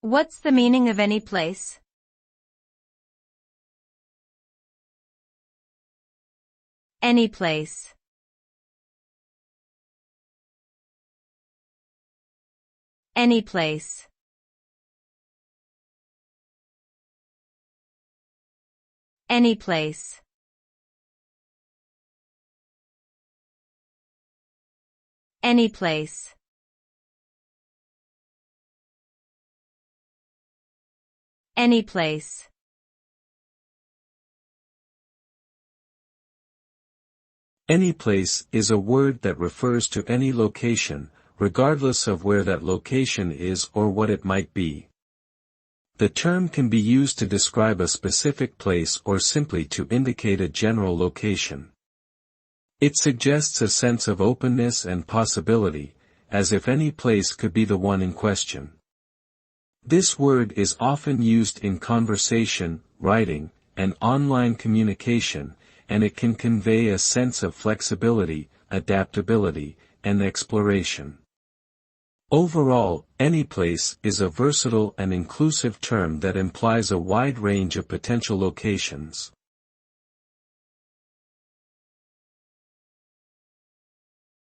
What's the meaning of any place? Any place. Any place. Any place. Any place. Any place. Any place is a word that refers to any location, regardless of where that location is or what it might be. The term can be used to describe a specific place or simply to indicate a general location. It suggests a sense of openness and possibility, as if any place could be the one in question. This word is often used in conversation, writing, and online communication, and it can convey a sense of flexibility, adaptability, and exploration. Overall, any place is a versatile and inclusive term that implies a wide range of potential locations.